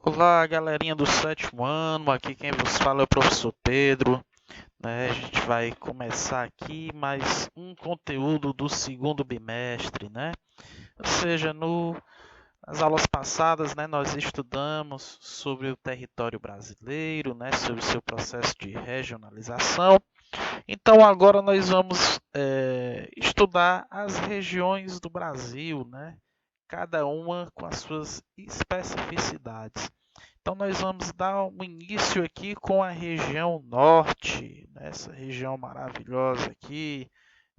Olá, galerinha do sétimo ano, aqui quem vos fala é o professor Pedro, né? A gente vai começar aqui mais um conteúdo do segundo bimestre, né? Ou seja, nas aulas passadas, né, nós estudamos sobre o território brasileiro, né, sobre o seu processo de regionalização. Então agora nós vamos estudar as regiões do Brasil, né? Cada uma com as suas especificidades. Então nós vamos dar um início aqui com a região norte, né? Essa região maravilhosa aqui,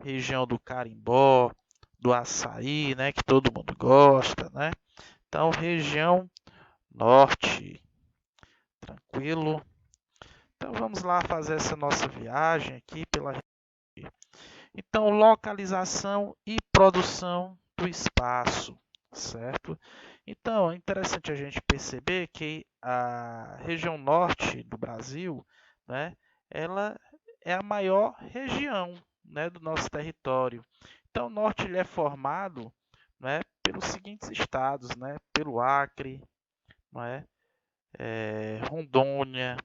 região do carimbó, do açaí, né? Que todo mundo gosta, né? Então região norte, tranquilo. Então vamos lá fazer essa nossa viagem aqui pela região. Então localização e produção do espaço, certo? Então, é interessante a gente perceber que a região norte do Brasil, né, ela é a maior região, né, do nosso território. Então, o norte ele é formado, né, pelos seguintes estados, né, pelo Acre, né, Rondônia,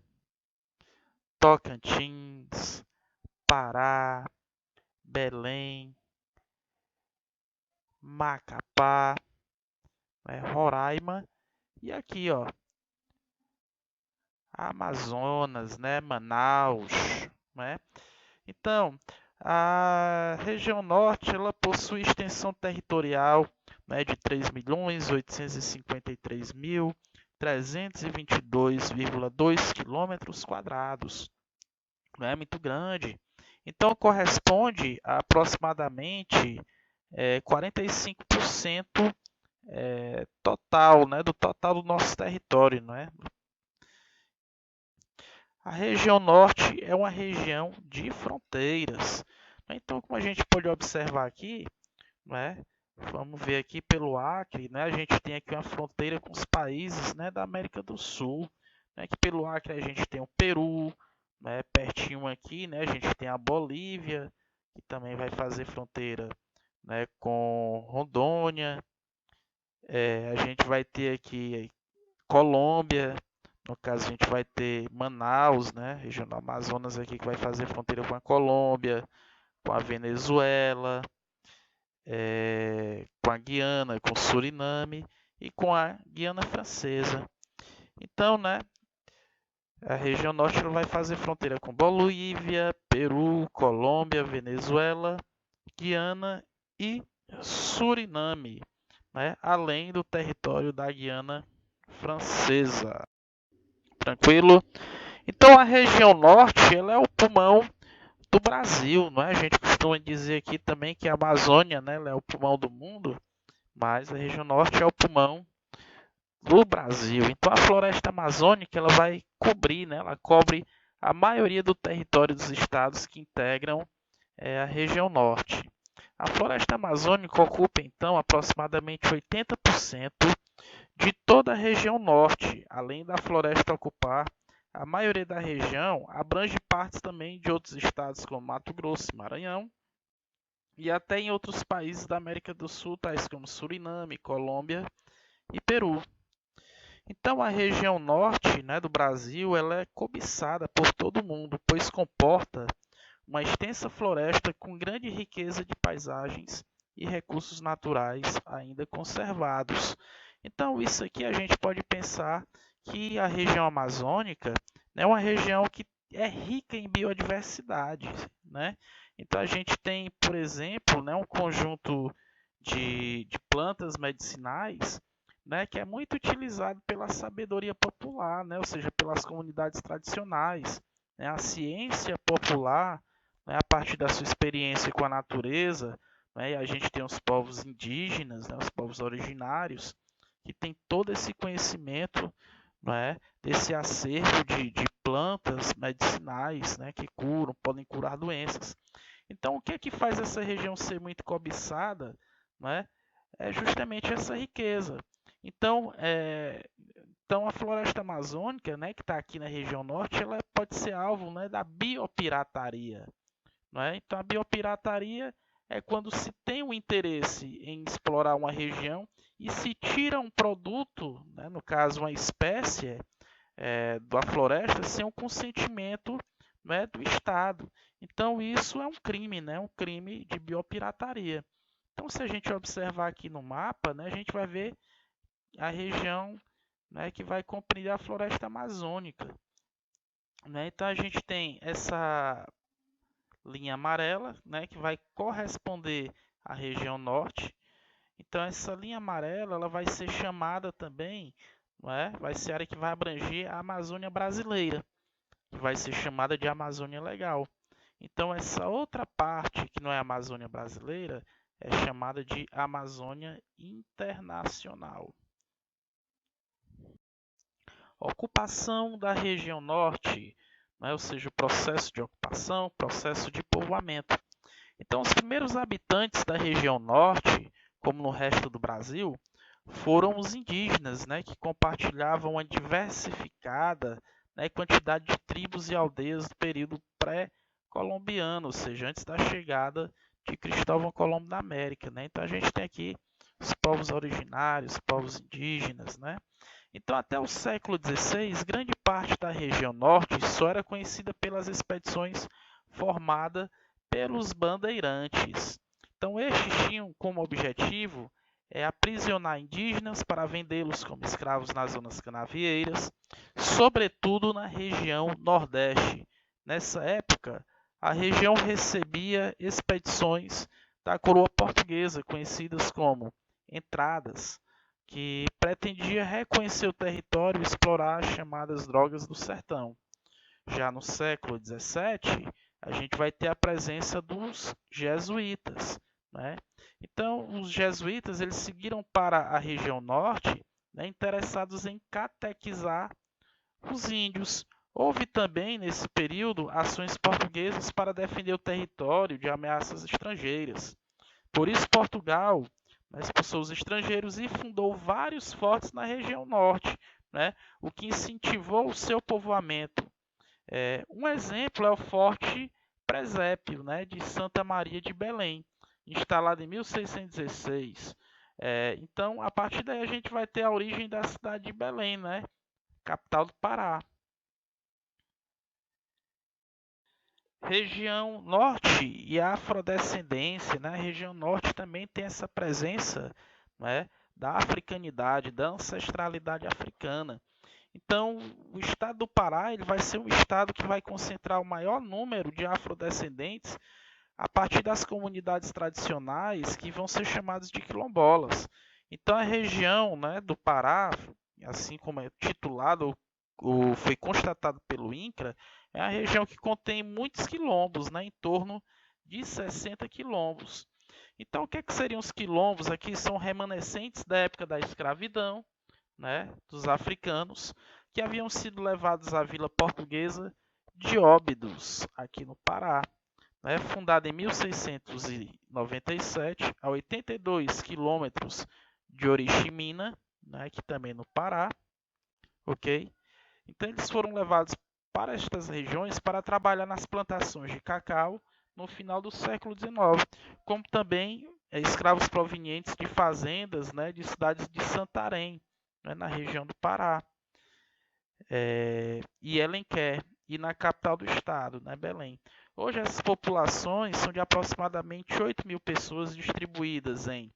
Tocantins, Pará, Belém, Macapá, né, Roraima e aqui, ó, Amazonas, né, Manaus, né? Então, a região norte ela possui extensão territorial, né, de 3.853.322,2 quilômetros quadrados. Não é muito grande. Então, corresponde a aproximadamente 45% total, né, do total do nosso território, não é? A região norte é uma região de fronteiras. Então, como a gente pode observar aqui, né, vamos ver aqui pelo Acre, né, a gente tem aqui uma fronteira com os países, né, da América do Sul. Né, que pelo Acre a gente tem o Peru, né, pertinho aqui, né, a gente tem a Bolívia, que também vai fazer fronteira, né, com Rondônia. A gente vai ter aqui Colômbia. No caso, a gente vai ter Manaus, né, região do Amazonas aqui, que vai fazer fronteira com a Colômbia, com a Venezuela, com a Guiana, com o Suriname e com a Guiana Francesa. Então, né, a região norte ela vai fazer fronteira com Bolívia, Peru, Colômbia, Venezuela, Guiana e Suriname, né, além do território da Guiana Francesa. Tranquilo? Então a região norte ela é o pulmão do Brasil, não é? A gente costuma dizer aqui também que a Amazônia, né, ela é o pulmão do mundo, mas a região norte é o pulmão do Brasil. Então a floresta amazônica ela vai cobrir, né, ela cobre a maioria do território dos estados que integram a região norte. A floresta amazônica ocupa então aproximadamente 80% de toda a região norte, além da floresta ocupar a maioria da região, abrange partes também de outros estados como Mato Grosso e Maranhão, e até em outros países da América do Sul, tais como Suriname, Colômbia e Peru. Então a região norte, né, do Brasil ela é cobiçada por todo mundo, pois comporta uma extensa floresta com grande riqueza de paisagens e recursos naturais ainda conservados. Então, isso aqui a gente pode pensar que a região amazônica é uma região que é rica em biodiversidade, né? Então, a gente tem, por exemplo, né, um conjunto de plantas medicinais, né, que é muito utilizado pela sabedoria popular, né? Ou seja, pelas comunidades tradicionais. Né? A ciência popular, né, a partir da sua experiência com a natureza, né, e a gente tem os povos indígenas, né, os povos originários, que tem todo esse conhecimento, né, desse acervo de plantas medicinais, né, que curam, podem curar doenças. Então, o que é que faz essa região ser muito cobiçada, né? é justamente essa riqueza. Então, então a floresta amazônica, né, que está aqui na região norte, ela pode ser alvo, né, da biopirataria. Né? Então, a biopirataria é quando se tem o interesse em explorar uma região e se tira um produto, né, no caso uma espécie, da floresta, sem o consentimento, né, do Estado. Então, isso é um crime, né, um crime de biopirataria. Então, se a gente observar aqui no mapa, né, a gente vai ver a região, né, que vai compreender a floresta amazônica. Né? Então, a gente tem essa linha amarela, né, que vai corresponder à região norte. Então, essa linha amarela ela vai ser chamada também, vai ser a área que vai abranger a Amazônia brasileira, que vai ser chamada de Amazônia Legal. Então, essa outra parte que não é a Amazônia brasileira é chamada de Amazônia Internacional. Ocupação da região norte, ou seja, o processo de ocupação, processo de povoamento. Então, os primeiros habitantes da região norte, como no resto do Brasil, foram os indígenas, né, que compartilhavam uma diversificada, né, quantidade de tribos e aldeias do período pré-colombiano, ou seja, antes da chegada de Cristóvão Colombo na América. Né? Então, a gente tem aqui os povos originários, povos indígenas. Né? Então, até o século XVI, grande parte da região norte só era conhecida pelas expedições formadas pelos bandeirantes. Então, estes tinham como objetivo aprisionar indígenas para vendê-los como escravos nas zonas canavieiras, sobretudo na região Nordeste. Nessa época, a região recebia expedições da coroa portuguesa, conhecidas como entradas, que pretendia reconhecer o território e explorar as chamadas drogas do sertão. Já no século XVII, a gente vai ter a presença dos jesuítas. Né? Então, os jesuítas eles seguiram para a região norte, né, interessados em catequizar os índios. Houve também, nesse período, ações portuguesas para defender o território de ameaças estrangeiras. Por isso, Portugal, né, expulsou os estrangeiros e fundou vários fortes na região norte, né, o que incentivou o seu povoamento. Um exemplo é o Forte Presépio, né, de Santa Maria de Belém, instalado em 1616. Então, a partir daí a gente vai ter a origem da cidade de Belém, né, capital do Pará. Região norte e afrodescendência, né? A região norte também tem essa presença, né, da africanidade, da ancestralidade africana. Então, o estado do Pará ele vai ser um estado que vai concentrar o maior número de afrodescendentes a partir das comunidades tradicionais que vão ser chamadas de quilombolas. Então, a região, né, do Pará, assim como é titulado ou foi constatado pelo INCRA, é a região que contém muitos quilombos, né, em torno de 60 quilombos. Então, o que, seriam os quilombos aqui? São remanescentes da época da escravidão, né, dos africanos, que haviam sido levados à vila portuguesa de Óbidos, aqui no Pará. Né, fundada em 1697, a 82 quilômetros de Oriximina, né, aqui também no Pará. Ok? Então, eles foram levados para estas regiões para trabalhar nas plantações de cacau no final do século XIX, como também escravos provenientes de fazendas, né, de cidades de Santarém, né, na região do Pará, e Alenquer, e na capital do estado, né, Belém. Hoje, essas populações são de aproximadamente 8.000 pessoas distribuídas em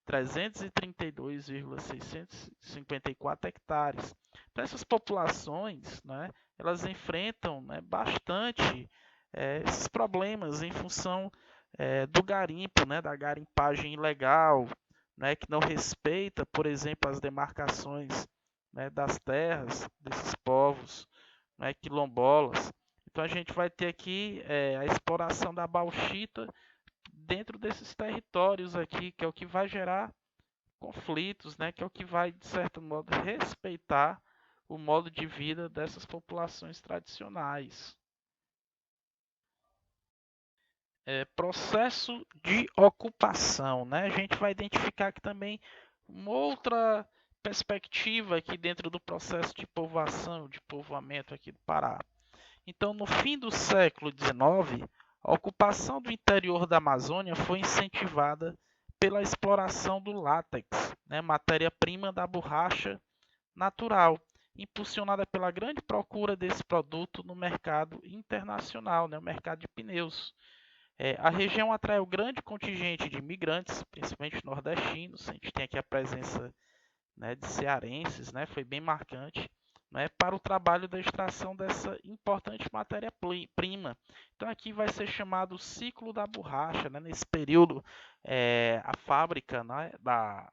332,654 hectares. Então, essas populações, né, elas enfrentam, né, bastante esses problemas em função do garimpo, né, da garimpagem ilegal, né, que não respeita, por exemplo, as demarcações, né, das terras desses povos, né, quilombolas. Então, a gente vai ter aqui a exploração da bauxita dentro desses territórios aqui, que é o que vai gerar conflitos, né, que é o que vai, de certo modo, respeitar o modo de vida dessas populações tradicionais. processo de ocupação, né? A gente vai identificar aqui também uma outra perspectiva aqui dentro do processo de povoação, de povoamento aqui do Pará. Então, no fim do século XIX, a ocupação do interior da Amazônia foi incentivada pela exploração do látex, né, matéria-prima da borracha natural, impulsionada pela grande procura desse produto no mercado internacional, né, o mercado de pneus. A região atraiu grande contingente de imigrantes, principalmente nordestinos. A gente tem aqui a presença, né, de cearenses, né, foi bem marcante, né, para o trabalho da extração dessa importante matéria-prima. Então aqui vai ser chamado o ciclo da borracha, né? Nesse período, a fábrica, né, da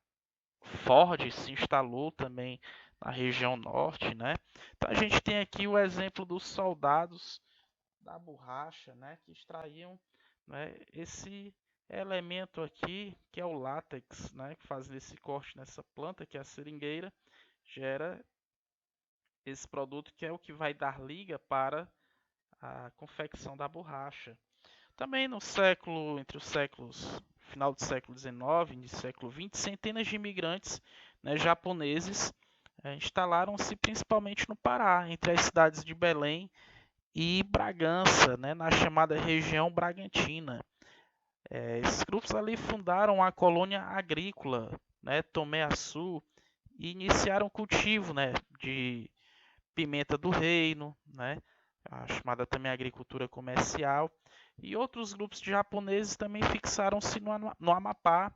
Ford se instalou também na região norte, né? Então a gente tem aqui o exemplo dos soldados da borracha, né, que extraíam, né, esse elemento aqui, que é o látex, né, que faz esse corte nessa planta, que é a seringueira, gera esse produto que é o que vai dar liga para a confecção da borracha. Também no século, entre os séculos, final do século XIX e século XX, centenas de imigrantes, né, japoneses instalaram-se principalmente no Pará, entre as cidades de Belém e Bragança, né, na chamada região Bragantina. Esses grupos ali fundaram a colônia agrícola, né, Tomé Açu, e iniciaram o cultivo, né, de pimenta do reino, né, a chamada também agricultura comercial. E outros grupos de japoneses também fixaram-se no Amapá,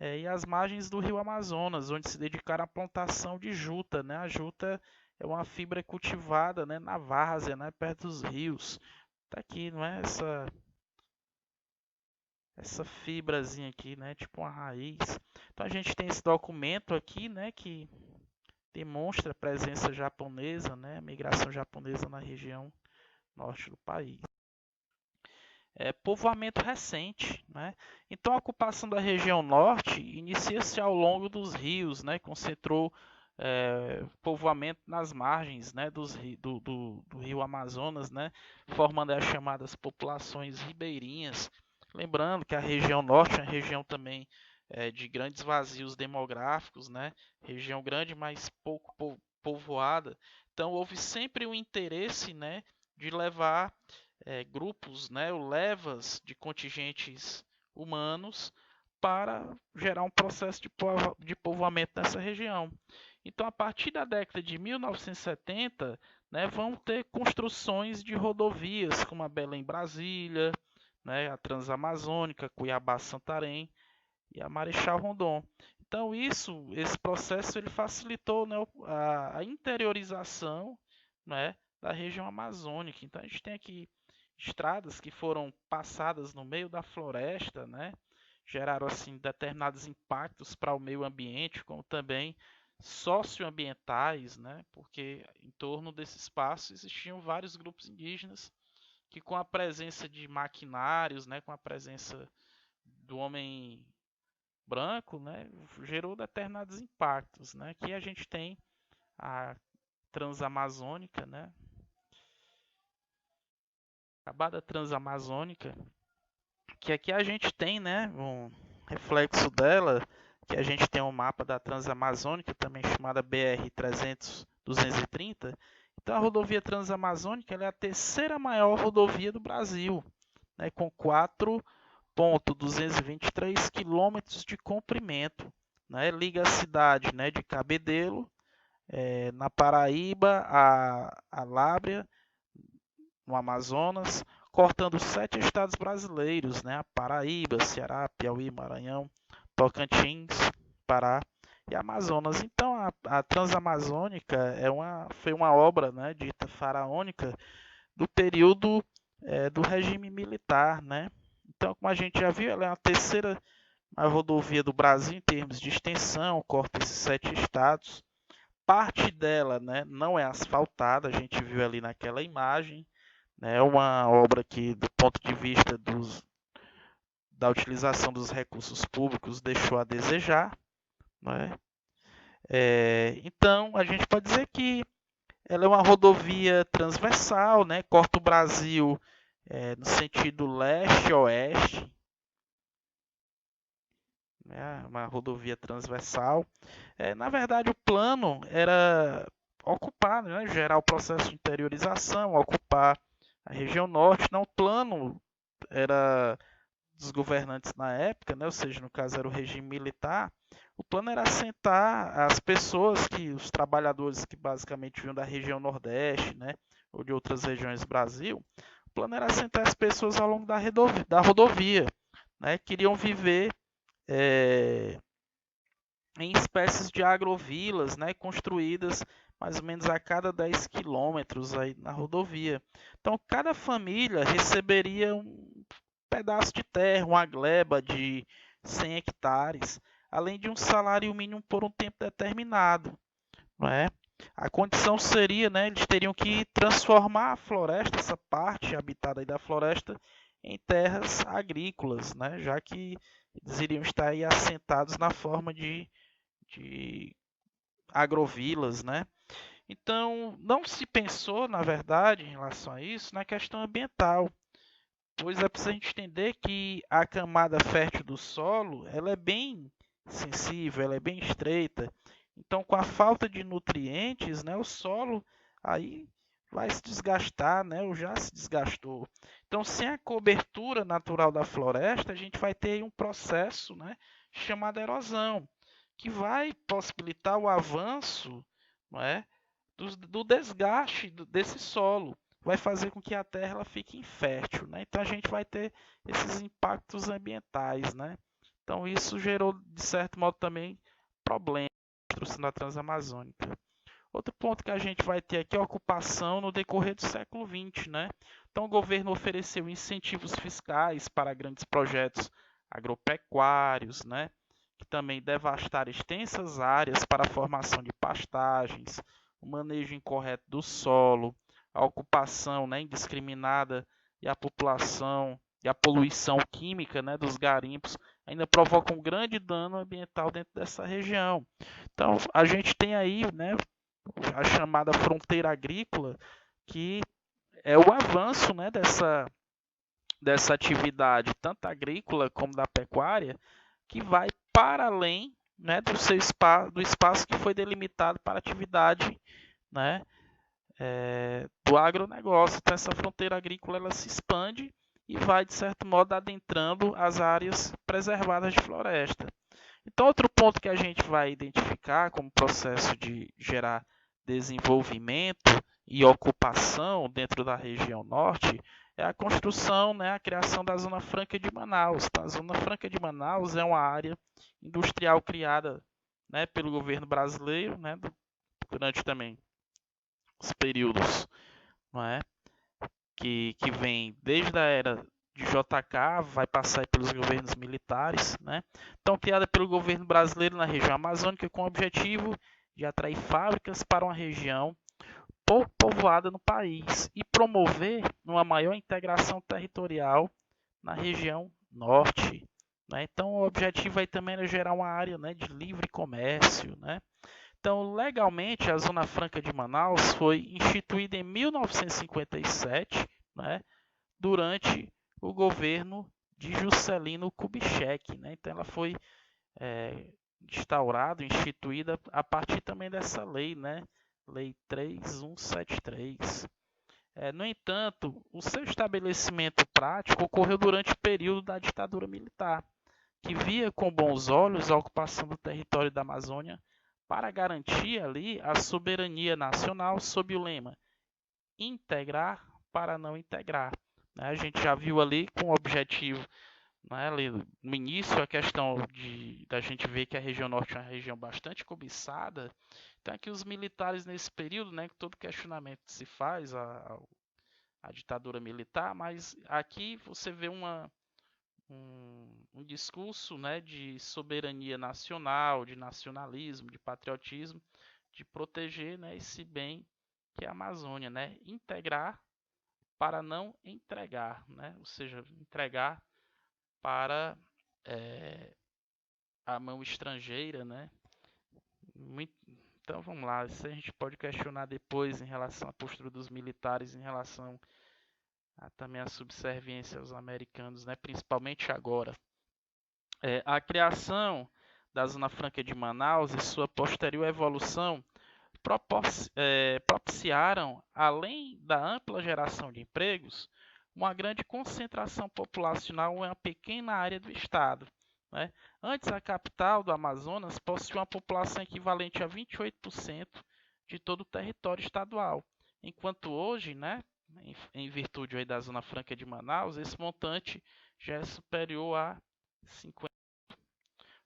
e às margens do rio Amazonas, onde se dedicaram à plantação de juta, né? A juta é uma fibra cultivada, né, na várzea, né, perto dos rios. Tá aqui, não é essa fibrazinha aqui, né, tipo uma raiz. Então a gente tem esse documento aqui, né, que demonstra a presença japonesa, né, a migração japonesa na região norte do país. Povoamento recente, né? Então a ocupação da região norte inicia-se ao longo dos rios, né? Concentrou povoamento nas margens, né? Do rio Amazonas, né? Formando as chamadas populações ribeirinhas. Lembrando que a região norte é uma região também de grandes vazios demográficos, né? Região grande, mas pouco povoada. Então houve sempre o interesse, né, de levar grupos, né, ou levas de contingentes humanos para gerar um processo de povoamento nessa região. Então, a partir da década de 1970, né, vão ter construções de rodovias, como a Belém-Brasília, né, a Transamazônica, Cuiabá-Santarém e a Marechal Rondon. Então, esse processo ele facilitou, né, a interiorização, né, da região amazônica. Então, a gente tem aqui estradas que foram passadas no meio da floresta, né? Geraram assim determinados impactos para o meio ambiente, como também socioambientais, né? Porque em torno desse espaço existiam vários grupos indígenas que, com a presença de maquinários, né, com a presença do homem branco, né, gerou determinados impactos, né? Aqui a gente tem a Transamazônica, né? Acabada Transamazônica, que aqui a gente tem, né, um reflexo dela, que a gente tem um mapa da Transamazônica, também chamada BR-230. Então a rodovia Transamazônica ela é a terceira maior rodovia do Brasil, né, com 4,223 quilômetros de comprimento. Né, liga a cidade, né, de Cabedelo, na Paraíba, a Lábrea, no Amazonas, cortando 7 estados brasileiros, né? Paraíba, Ceará, Piauí, Maranhão, Tocantins, Pará e Amazonas. Então, a Transamazônica foi uma obra, né, dita faraônica do período do regime militar, né? Então, como a gente já viu, ela é a terceira maior rodovia do Brasil em termos de extensão, corta esses 7 estados. Parte dela, né, não é asfaltada, a gente viu ali naquela imagem. É uma obra que, do ponto de vista da utilização dos recursos públicos, deixou a desejar. Né? Então, a gente pode dizer que ela é uma rodovia transversal, né? Corta o Brasil no sentido leste-oeste, né, uma rodovia transversal. Na verdade, o plano era ocupar, né, gerar o processo de interiorização, ocupar a região norte. Não, o plano era dos governantes na época, né, ou seja, no caso era o regime militar. O plano era assentar as pessoas, os trabalhadores que basicamente vinham da região nordeste, né, ou de outras regiões do Brasil. O plano era assentar as pessoas ao longo da rodovia, né, queriam viver é, em espécies de agrovilas, né, construídas mais ou menos a cada 10 quilômetros aí na rodovia. Então, cada família receberia um pedaço de terra, uma gleba de 100 hectares, além de um salário mínimo por um tempo determinado. Não é? A condição seria, né, eles teriam que transformar a floresta, essa parte habitada aí da floresta, em terras agrícolas, né, já que eles iriam estar aí assentados na forma de agrovilas, né? Então, não se pensou, na verdade, em relação a isso, na questão ambiental, pois é preciso a gente entender que a camada fértil do solo, ela é bem sensível, ela é bem estreita. Então, com a falta de nutrientes, né, o solo aí vai se desgastar, né, ou já se desgastou. Então, sem a cobertura natural da floresta, a gente vai ter um processo, né, chamado erosão, que vai possibilitar o avanço, não é, do desgaste desse solo, vai fazer com que a terra ela fique infértil, né? Então a gente vai ter esses impactos ambientais, né? Então isso gerou de certo modo também problemas na Transamazônica. Outro ponto que a gente vai ter aqui é a ocupação no decorrer do século XX, né? Então o governo ofereceu incentivos fiscais para grandes projetos agropecuários, né? Que também devastaram extensas áreas para a formação de pastagens, o manejo incorreto do solo, a ocupação, né, indiscriminada e a população e a poluição química, né, dos garimpos ainda provocam um grande dano ambiental dentro dessa região. Então a gente tem aí, né, a chamada fronteira agrícola, que é o avanço, né, dessa atividade, tanto agrícola como da pecuária, que vai para além, né, do espaço que foi delimitado para a atividade, né, do agronegócio. Então, essa fronteira agrícola ela se expande e vai, de certo modo, adentrando as áreas preservadas de floresta. Então, outro ponto que a gente vai identificar como processo de gerar desenvolvimento e ocupação dentro da região norte é a construção, né, a criação da Zona Franca de Manaus. Tá? A Zona Franca de Manaus é uma área industrial criada, né, pelo governo brasileiro, né, durante também os períodos, não é, que vem desde a era de JK, vai passar pelos governos militares, né? Então, criada pelo governo brasileiro na região amazônica com o objetivo de atrair fábricas para uma região pouco povoada no país e promover uma maior integração territorial na região norte, né? Então, o objetivo aí também é gerar uma área, né, de livre comércio, né? Então, legalmente, a Zona Franca de Manaus foi instituída em 1957, né, durante o governo de Juscelino Kubitschek, né? Então, ela foi instaurada, instituída a partir também dessa lei, né? Lei 3173. No entanto, o seu estabelecimento prático ocorreu durante o período da ditadura militar, que via com bons olhos a ocupação do território da Amazônia para garantir ali a soberania nacional sob o lema integrar para não integrar. Né? A gente já viu ali com o objetivo, né, ali no início, a questão da gente ver que a região norte é uma região bastante cobiçada. Então aqui os militares nesse período, né, todo questionamento se faz a ditadura militar, mas aqui você vê um discurso, né, de soberania nacional, de nacionalismo, de patriotismo, de proteger, né, esse bem que é a Amazônia, né, integrar para não entregar, né, ou seja, entregar para a mão estrangeira, né. Muito, então vamos lá, isso a gente pode questionar depois em relação à postura dos militares em relação há também a subserviência aos americanos, né, principalmente agora. A criação da Zona Franca de Manaus e sua posterior evolução propiciaram, além da ampla geração de empregos, uma grande concentração populacional em uma pequena área do estado, né? Antes, a capital do Amazonas possuía uma população equivalente a 28% de todo o território estadual, enquanto hoje, né, em virtude aí da Zona Franca de Manaus, esse montante já é superior a 50%.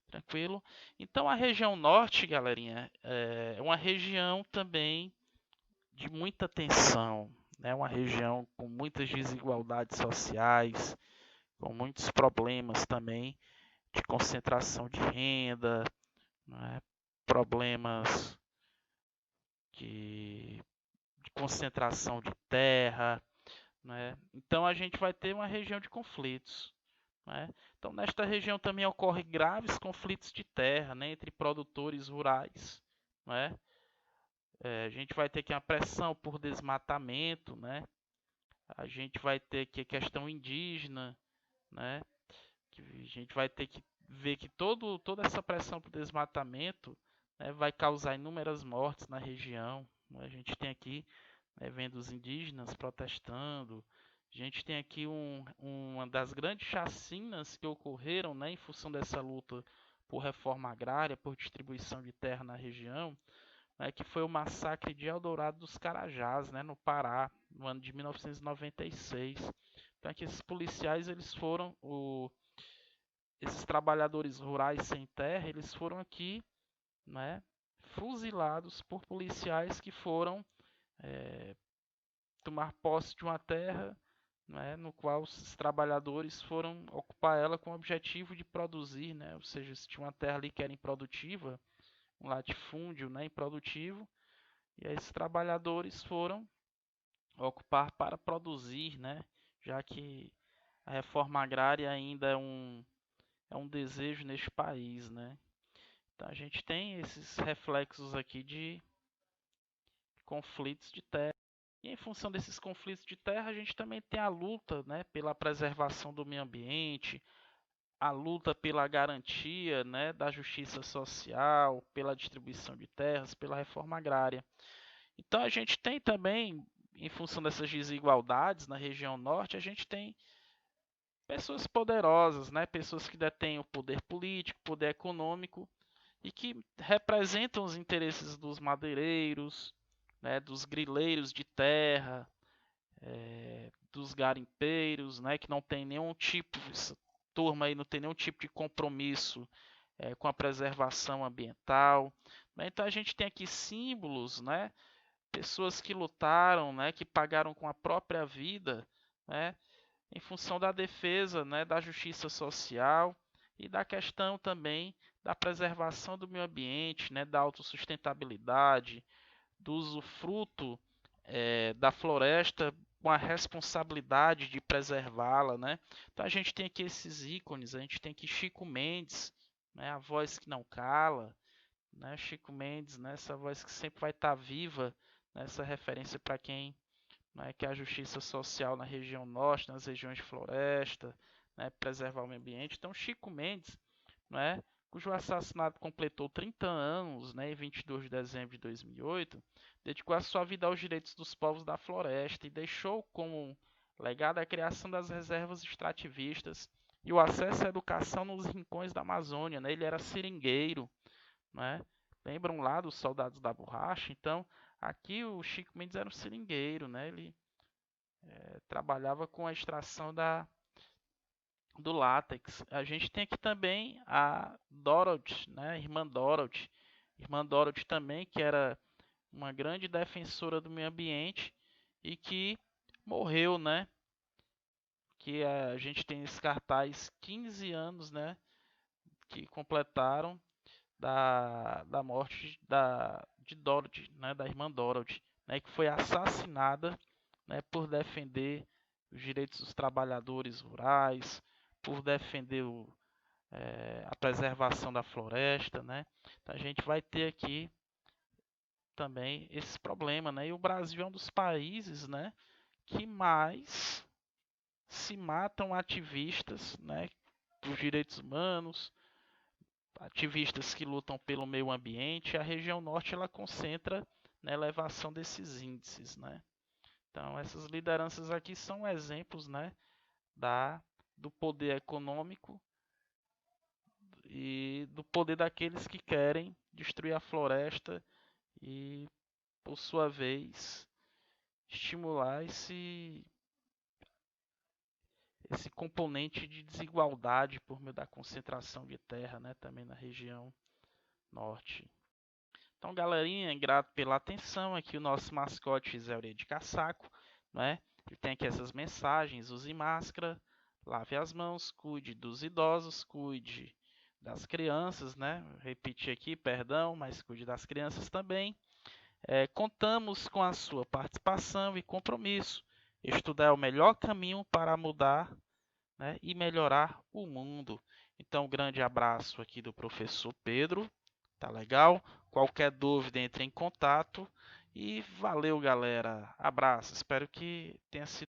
Tranquilo? Então a região norte, galerinha, é uma região também de muita tensão, né? Uma região com muitas desigualdades sociais, com muitos problemas também de concentração de renda, né? Problemas de concentração de terra, né? Então a gente vai ter uma região de conflitos, né? Então nesta região também ocorrem graves conflitos de terra, né, entre produtores rurais, né? A gente vai ter aqui a pressão por desmatamento, né? A gente vai ter aqui a questão indígena, né? Que a gente vai ter que ver que toda essa pressão por desmatamento, né, vai causar inúmeras mortes na região, né? A gente tem aqui, né, vendo os indígenas protestando. A gente tem aqui uma das grandes chacinas que ocorreram, né, em função dessa luta por reforma agrária, por distribuição de terra na região, né, que foi o massacre de Eldorado dos Carajás, né, no Pará, no ano de 1996. Então, aqui esses policiais, esses trabalhadores rurais sem terra, eles foram aqui, né, fuzilados por policiais que foram tomar posse de uma terra, né, no qual os trabalhadores foram ocupar ela com o objetivo de produzir, né, ou seja, se tinha uma terra ali que era improdutiva, um latifúndio, né, improdutivo, e aí esses trabalhadores foram ocupar para produzir, né, já que a reforma agrária ainda é um desejo neste país, né. Então a gente tem esses reflexos aqui de conflitos de terra. E em função desses conflitos de terra, a gente também tem a luta, né, pela preservação do meio ambiente, a luta pela garantia, né, da justiça social, pela distribuição de terras, pela reforma agrária. Então a gente tem também, em função dessas desigualdades na região norte, a gente tem pessoas poderosas, né, pessoas que detêm o poder político, poder econômico e que representam os interesses dos madeireiros, né, dos grileiros de terra, dos garimpeiros, né, que não tem nenhum tipo, essa turma aí não tem nenhum tipo de compromisso com a preservação ambiental, né? Então a gente tem aqui símbolos, né, pessoas que lutaram, né, que pagaram com a própria vida, né, em função da defesa, né, da justiça social e da questão também da preservação do meio ambiente, né, da autossustentabilidade, do usufruto da floresta com a responsabilidade de preservá-la, né? Então a gente tem aqui esses ícones, a gente tem aqui Chico Mendes, né, a voz que não cala, né? Chico Mendes, né, essa voz que sempre vai estar viva, né, essa referência para quem, né, quer a justiça social na região norte, nas regiões de floresta, né, preservar o meio ambiente. Então Chico Mendes, né, cujo assassinato completou 30 anos, né, em 22 de dezembro de 2008, dedicou a sua vida aos direitos dos povos da floresta e deixou como legado a criação das reservas extrativistas e o acesso à educação nos rincões da Amazônia, né? Ele era seringueiro, né? Lembram lá dos soldados da borracha? Então, aqui o Chico Mendes era um seringueiro, né? Ele trabalhava com a extração do látex. A gente tem aqui também a Dorothy, né? Irmã Dorothy. Irmã Dorothy também, que era uma grande defensora do meio ambiente e que morreu, né? Que a gente tem esse cartaz 15 anos, né? Que completaram da morte de Dorothy, né? Da irmã Dorothy, né? Que foi assassinada, né? Por defender os direitos dos trabalhadores rurais, por defender a preservação da floresta, né? Então a gente vai ter aqui também esse problema, né? E o Brasil é um dos países, né, que mais se matam ativistas, né, dos direitos humanos, ativistas que lutam pelo meio ambiente. A região norte ela concentra na elevação desses índices, né? Então essas lideranças aqui são exemplos, né, do poder econômico e do poder daqueles que querem destruir a floresta e, por sua vez, estimular esse componente de desigualdade por meio da concentração de terra, né, também na região norte. Então, galerinha, grato pela atenção. Aqui o nosso mascote Zé Orelha de Caçaco, né? Ele tem aqui essas mensagens: use máscara, lave as mãos, cuide dos idosos, cuide das crianças, né? Repetir aqui, perdão, mas cuide das crianças também. Contamos com a sua participação e compromisso. Estudar é o melhor caminho para mudar, né, e melhorar o mundo. Então, um grande abraço aqui do professor Pedro. Tá legal? Qualquer dúvida, entre em contato. E valeu, galera. Abraço. Espero que tenha sido